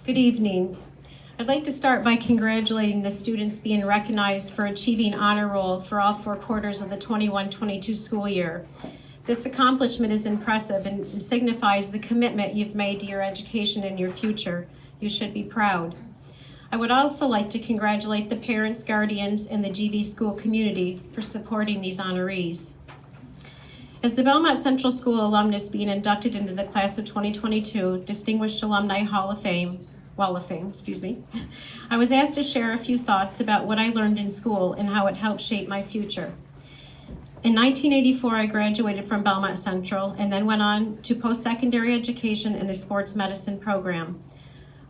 Good evening. I'd like to start by congratulating the students being recognized for achieving honor roll for all 4 quarters of the 21-22 school year. This accomplishment is impressive and signifies the commitment you've made to your education and your future. You should be proud. I would also like to congratulate the parents, guardians, and the GV school community for supporting these honorees. As the Belmont Central School alumnus being inducted into the class of 2022 Distinguished Alumni Wall of Fame, I was asked to share a few thoughts about what I learned in school and how it helped shape my future. In 1984, I graduated from Belmont Central and then went on to post-secondary education in a sports medicine program.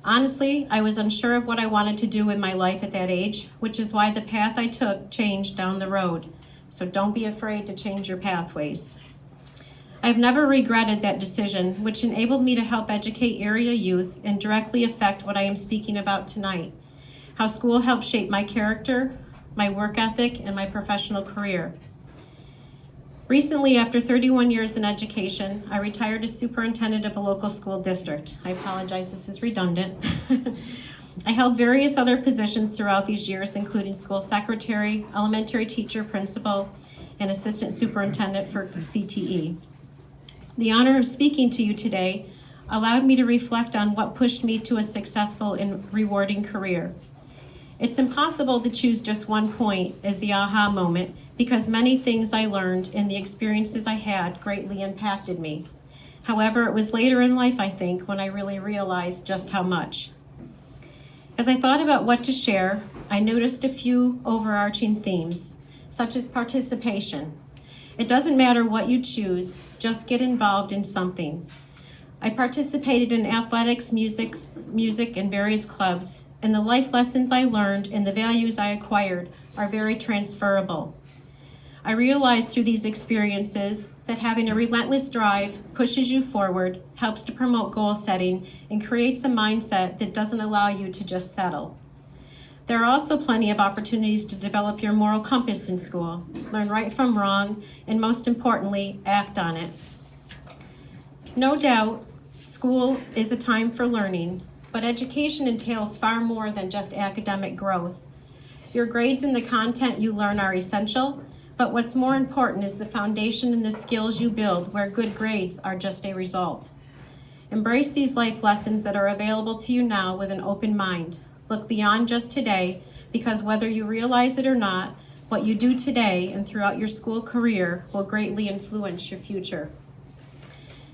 Honestly, I was unsure of what I wanted to do in my life at that age, which is why the path I took changed down the road. So don't be afraid to change your pathways. I've never regretted that decision, which enabled me to help educate area youth and directly affect what I am speaking about tonight, how school helped shape my character, my work ethic, and my professional career. Recently, after 31 years in education, I retired as superintendent of a local school district. I apologize, this is redundant. I held various other positions throughout these years, including school secretary, elementary teacher, principal, and assistant superintendent for CTE. The honor of speaking to you today allowed me to reflect on what pushed me to a successful and rewarding career. It's impossible to choose just one point as the aha moment because many things I learned and the experiences I had greatly impacted me. However, it was later in life, I think, when I really realized just how much. As I thought about what to share, I noticed a few overarching themes, such as participation. It doesn't matter what you choose, just get involved in something. I participated in athletics, music, and various clubs, and the life lessons I learned and the values I acquired are very transferable. I realized through these experiences that having a relentless drive pushes you forward, helps to promote goal setting, and creates a mindset that doesn't allow you to just settle. There are also plenty of opportunities to develop your moral compass in school, learn right from wrong, and most importantly, act on it. No doubt, school is a time for learning, but education entails far more than just academic growth. Your grades and the content you learn are essential, but what's more important is the foundation and the skills you build where good grades are just a result. Embrace these life lessons that are available to you now with an open mind. Look beyond just today, because whether you realize it or not, what you do today and throughout your school career will greatly influence your future.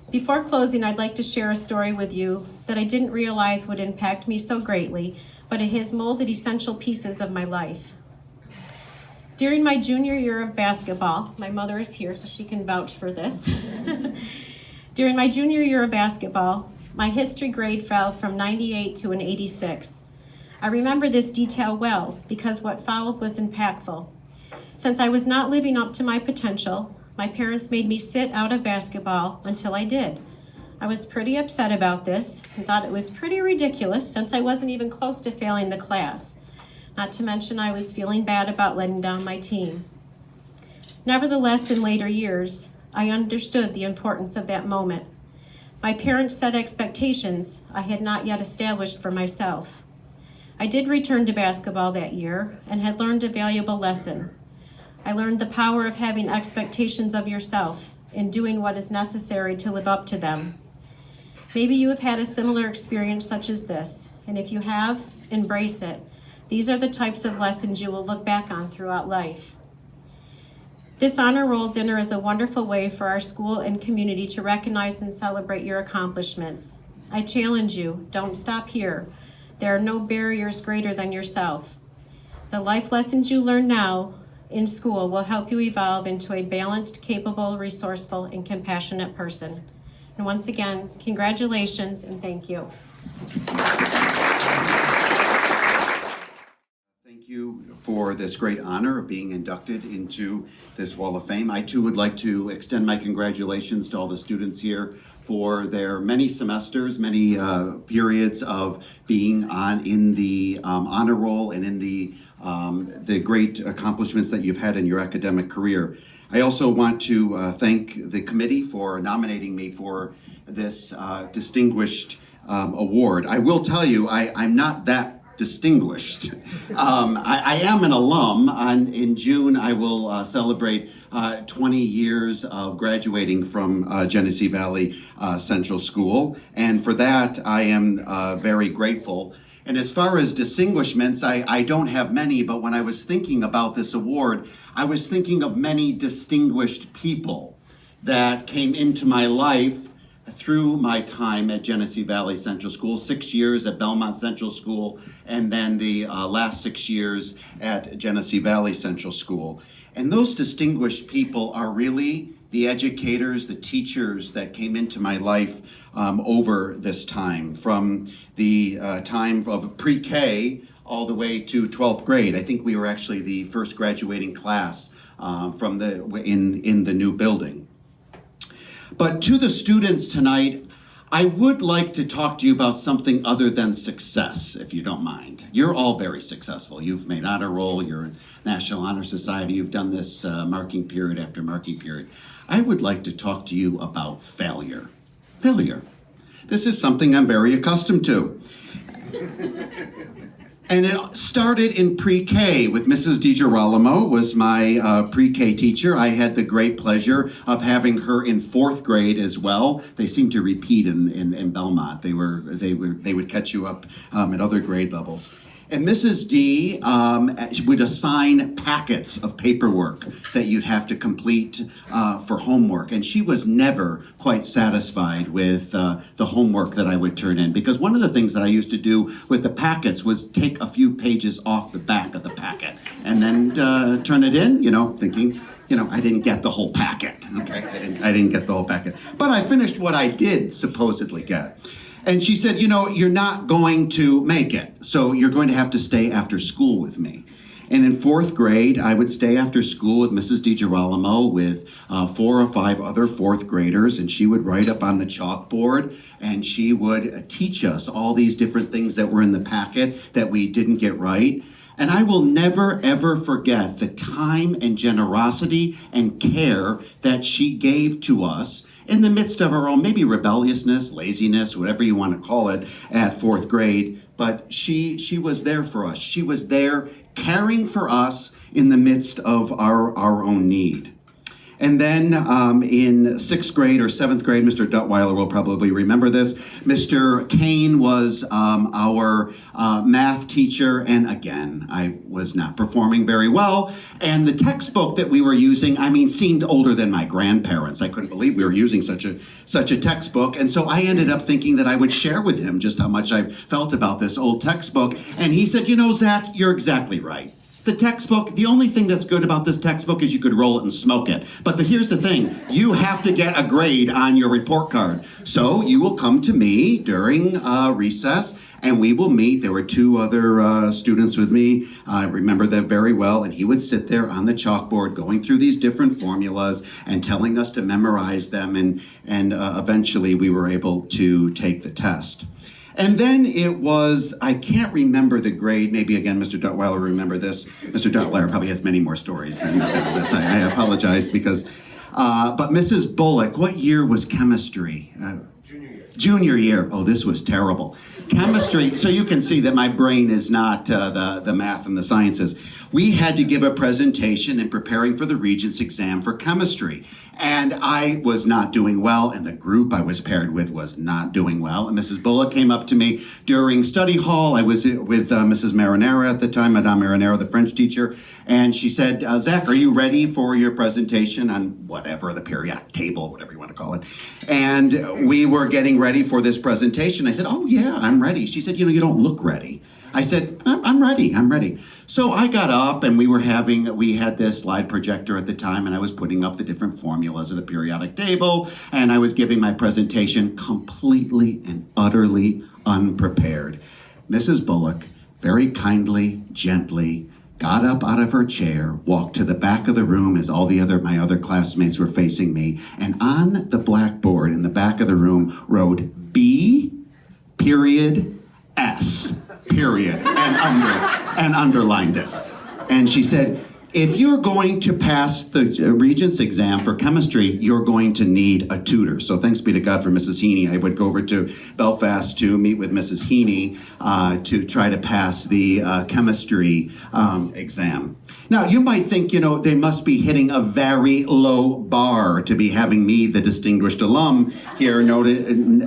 Before closing, I'd like to share a story with you that I didn't realize would impact me so greatly, but it has molded essential pieces of my life. During my junior year of basketball, my mother is here so she can vouch for this. During my junior year of basketball, my history grade fell from 98 to an 86. I remember this detail well because what followed was impactful. Since I was not living up to my potential, my parents made me sit out of basketball until I did. I was pretty upset about this and thought it was pretty ridiculous since I wasn't even close to failing the class. Not to mention I was feeling bad about letting down my team. Nevertheless, in later years, I understood the importance of that moment. My parents set expectations I had not yet established for myself. I did return to basketball that year and had learned a valuable lesson. I learned the power of having expectations of yourself and doing what is necessary to live up to them. Maybe you have had a similar experience such as this, and if you have, embrace it. These are the types of lessons you will look back on throughout life. This honor roll dinner is a wonderful way for our school and community to recognize and celebrate your accomplishments. I challenge you, don't stop here. There are no barriers greater than yourself. The life lessons you learn now in school will help you evolve into a balanced, capable, resourceful, and compassionate person. And once again, congratulations and thank you. Thank you for this great honor of being inducted into this Wall of Fame. I too would like to extend my congratulations to all the students here for their many semesters, many periods of being in the honor roll and in the great accomplishments that you've had in your academic career. I also want to thank the committee for nominating me for this distinguished award. I will tell you, I'm not that distinguished. I am an alum. In June, I will celebrate 20 years of graduating from Genesee Valley Central School, and for that, I am very grateful. And as far as distinguishments, I don't have many, but when I was thinking about this award, I was thinking of many distinguished people that came into my life through my time at Genesee Valley Central School, 6 years at Belmont Central School, and then the last 6 years at Genesee Valley Central School. And those distinguished people are really the educators, the teachers that came into my life over this time, from the time of pre-K all the way to 12th grade. I think we were actually the first graduating class in the new building. But to the students tonight, I would like to talk to you about something other than success, if you don't mind. You're all very successful. You've made honor roll, you're in National Honor Society, you've done this marking period after marking period. I would like to talk to you about failure. Failure. This is something I'm very accustomed to. And it started in pre-K with Mrs. DiGirolamo, was my pre-K teacher. I had the great pleasure of having her in 4th grade as well. They seem to repeat in Belmont. They would catch you up at other grade levels. And Mrs. D would assign packets of paperwork that you'd have to complete for homework. And she was never quite satisfied with the homework that I would turn in. Because one of the things that I used to do with the packets was take a few pages off the back of the packet and then turn it in, thinking, I didn't get the whole packet. Okay, I didn't get the whole packet. But I finished what I did supposedly get. And she said, you're not going to make it, so you're going to have to stay after school with me. And in 4th grade, I would stay after school with Mrs. DiGirolamo with 4 or 5 other 4th graders, and she would write up on the chalkboard, and she would teach us all these different things that were in the packet that we didn't get right. And I will never, ever forget the time and generosity and care that she gave to us in the midst of our own maybe rebelliousness, laziness, whatever you want to call it, at 4th grade. But she was there for us. She was there caring for us in the midst of our own need. And then in 6th grade or 7th grade, Mr. Duttweiler will probably remember this, Mr. Kane was our math teacher, and again, I was not performing very well. And the textbook that we were using, seemed older than my grandparents. I couldn't believe we were using such a textbook. And so I ended up thinking that I would share with him just how much I felt about this old textbook. And he said, Zach, you're exactly right. The textbook, the only thing that's good about this textbook is you could roll it and smoke it. But here's the thing, you have to get a grade on your report card. So you will come to me during recess and we will meet. There were 2 other students with me. I remember them very well. And he would sit there on the chalkboard going through these different formulas and telling us to memorize them. And eventually we were able to take the test. And then it was, I can't remember the grade. Maybe again, Mr. Duttweiler will remember this. Mr. Duttweiler probably has many more stories than this. I apologize because, but Mrs. Bullock, what year was chemistry? Junior year. Junior year. Oh, this was terrible. Chemistry, so you can see that my brain is not the math and the sciences. We had to give a presentation in preparing for the Regents exam for chemistry. And I was not doing well, and the group I was paired with was not doing well. And Mrs. Bullock came up to me during study hall. I was with Mrs. Marinera at the time, Madame Marinera, the French teacher. And she said, Zach, are you ready for your presentation on whatever, the periodic table, whatever you want to call it? And we were getting ready for this presentation. I said, oh yeah, I'm ready. She said, you don't look ready. I said, I'm ready. So I got up and we had this slide projector at the time, and I was putting up the different formulas of the periodic table, and I was giving my presentation completely and utterly unprepared. Mrs. Bullock very kindly, gently, got up out of her chair, walked to the back of the room as all my other classmates were facing me, and on the blackboard in the back of the room wrote B, period, S, period, and underlined it. And she said, If you're going to pass the Regents exam for chemistry, you're going to need a tutor. So thanks be to God for Mrs. Heaney. I would go over to Belfast to meet with Mrs. Heaney to try to pass the chemistry exam. Now, you might think, they must be hitting a very low bar to be having me, the distinguished alum, here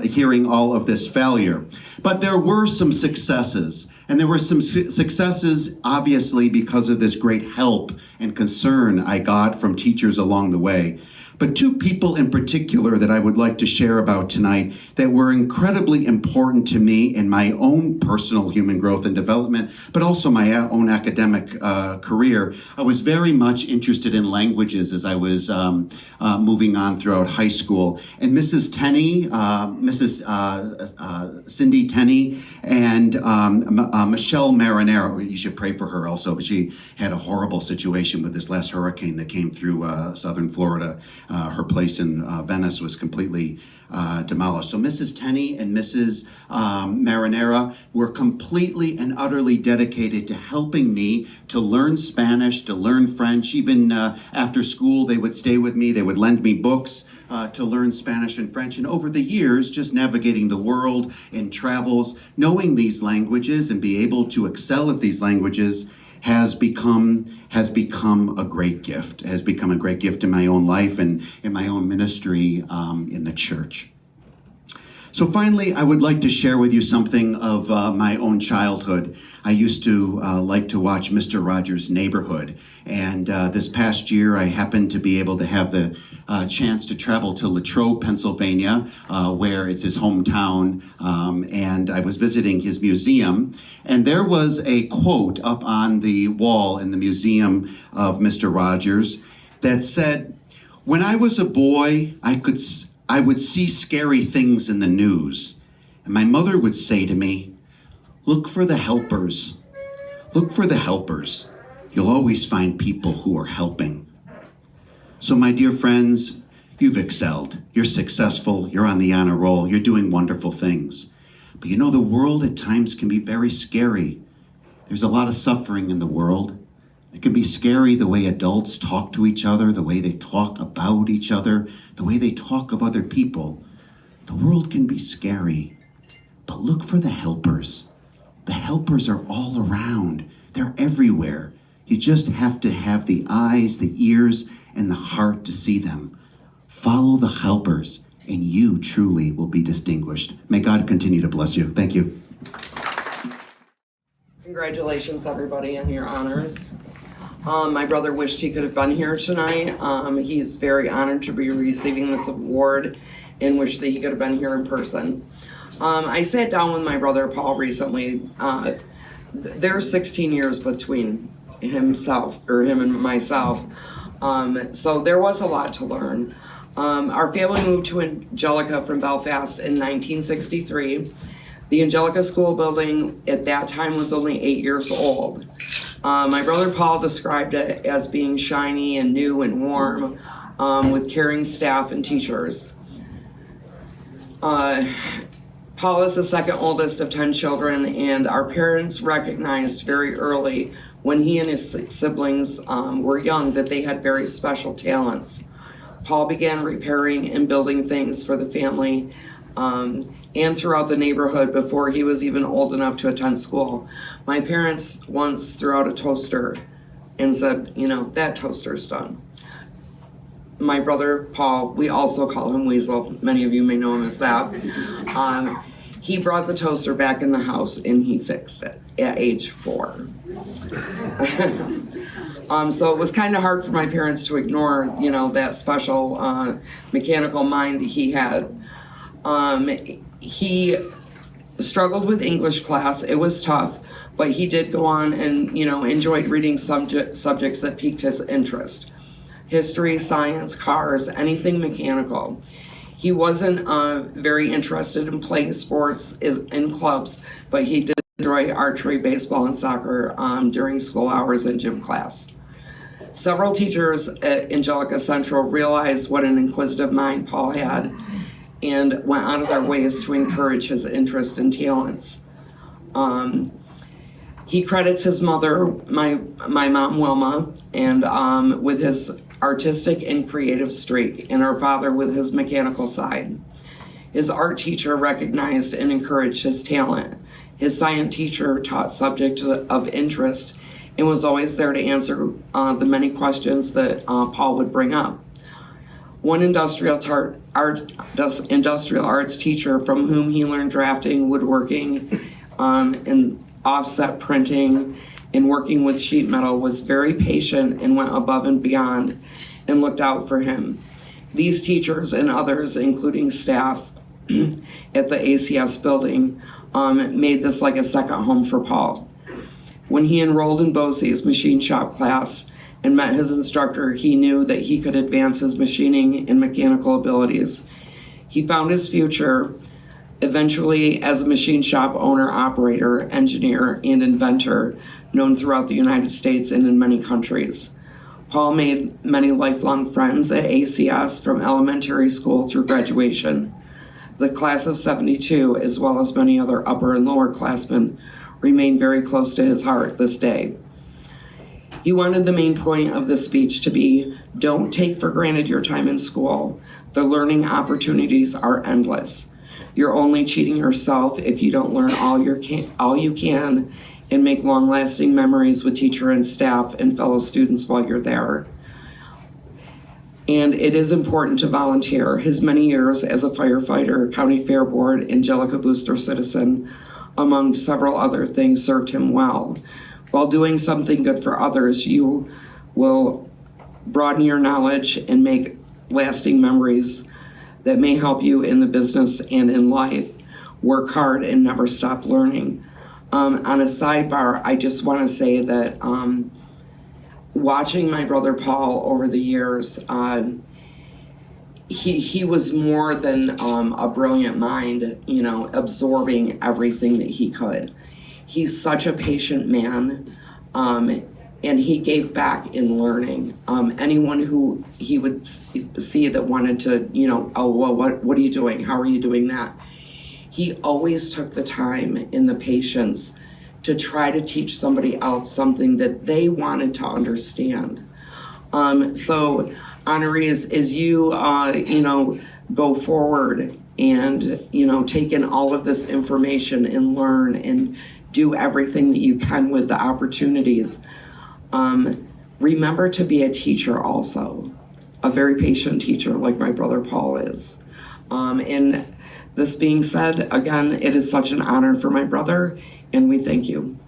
hearing all of this failure. But there were some successes. And there were some successes, obviously, because of this great help and concern I got from teachers along the way. But two people in particular that I would like to share about tonight that were incredibly important to me in my own personal human growth and development, but also my own academic career. I was very much interested in languages as I was moving on throughout high school. And Mrs. Tenney, Mrs. Cindy Tenney, and Michelle Marinero, you should pray for her also, but she had a horrible situation with this last hurricane that came through southern Florida. Her place in Venice was completely demolished. So Mrs. Tenney and Mrs. Marinera were completely and utterly dedicated to helping me to learn Spanish, to learn French. Even after school, they would stay with me. They would lend me books to learn Spanish and French. And over the years, just navigating the world in travels, knowing these languages and be able to excel at these languages has become a great gift, has become a great gift in my own life and in my own ministry in the church. So finally, I would like to share with you something of my own childhood. I used to like to watch Mr. Rogers' Neighborhood. And this past year, I happened to be able to have the chance to travel to Latrobe, Pennsylvania, where it's his hometown. And I was visiting his museum. And there was a quote up on the wall in the museum of Mr. Rogers that said, "When I was a boy, I would see scary things in the news. And my mother would say to me, 'Look for the helpers. Look for the helpers. You'll always find people who are helping.'" So my dear friends, you've excelled. You're successful. You're on the honor roll. You're doing wonderful things. But the world at times can be very scary. There's a lot of suffering in the world. It can be scary the way adults talk to each other, the way they talk about each other, the way they talk of other people. The world can be scary, but look for the helpers. The helpers are all around. They're everywhere. You just have to have the eyes, the ears, and the heart to see them. Follow the helpers, and you truly will be distinguished. May God continue to bless you. Thank you. Congratulations, everybody, on your honors. My brother wished he could have been here tonight. He's very honored to be receiving this award and wished that he could have been here in person. I sat down with my brother Paul recently. There's 16 years between him and myself. So there was a lot to learn. Our family moved to Angelica from Belfast in 1963. The Angelica School building at that time was only 8 years old. My brother Paul described it as being shiny and new and warm, with caring staff and teachers. Paul is the second oldest of 10 children, and our parents recognized very early when he and his siblings were young that they had very special talents. Paul began repairing and building things for the family and throughout the neighborhood before he was even old enough to attend school. My parents once threw out a toaster and said, that toaster's done. My brother Paul, we also call him Weasel, many of you may know him as that, he brought the toaster back in the house and he fixed it at age 4. So it was kind of hard for my parents to ignore, that special mechanical mind that he had. He struggled with English class. It was tough, but he did go on and, enjoyed reading subjects that piqued his interest. History, science, cars, anything mechanical. He wasn't very interested in playing sports in clubs, but he did enjoy archery, baseball, and soccer during school hours and gym class. Several teachers at Angelica Central realized what an inquisitive mind Paul had and went out of their ways to encourage his interest and talents. He credits his mother, my mom Wilma, and with his artistic and creative streak, and our father with his mechanical side. His art teacher recognized and encouraged his talent. His science teacher taught subjects of interest and was always there to answer the many questions that Paul would bring up. One industrial arts teacher from whom he learned drafting, woodworking, and offset printing, and working with sheet metal was very patient and went above and beyond and looked out for him. These teachers and others, including staff at the ACS building, made this like a second home for Paul. When he enrolled in BOCE's machine shop class and met his instructor, he knew that he could advance his machining and mechanical abilities. He found his future eventually as a machine shop owner, operator, engineer, and inventor known throughout the United States and in many countries. Paul made many lifelong friends at ACS from elementary school through graduation. The class of '72, as well as many other upper and lower classmen, remain very close to his heart this day. He wanted the main point of this speech to be, don't take for granted your time in school. The learning opportunities are endless. You're only cheating yourself if you don't learn all you can and make long-lasting memories with teacher and staff and fellow students while you're there. And it is important to volunteer. His many years as a firefighter, county fair board, Angelica booster citizen, among several other things, served him well. While doing something good for others, you will broaden your knowledge and make lasting memories that may help you in the business and in life. Work hard and never stop learning. On a sidebar, I just want to say that watching my brother Paul over the years, he was more than a brilliant mind, absorbing everything that he could. He's such a patient man, and he gave back in learning. Anyone who he would see that wanted to, oh, well, what are you doing? How are you doing that? He always took the time and the patience to try to teach somebody else something that they wanted to understand. So honorees, as you, go forward and, take in all of this information and learn and do everything that you can with the opportunities, remember to be a teacher also, a very patient teacher like my brother Paul is. And this being said, again, it is such an honor for my brother, and we thank you.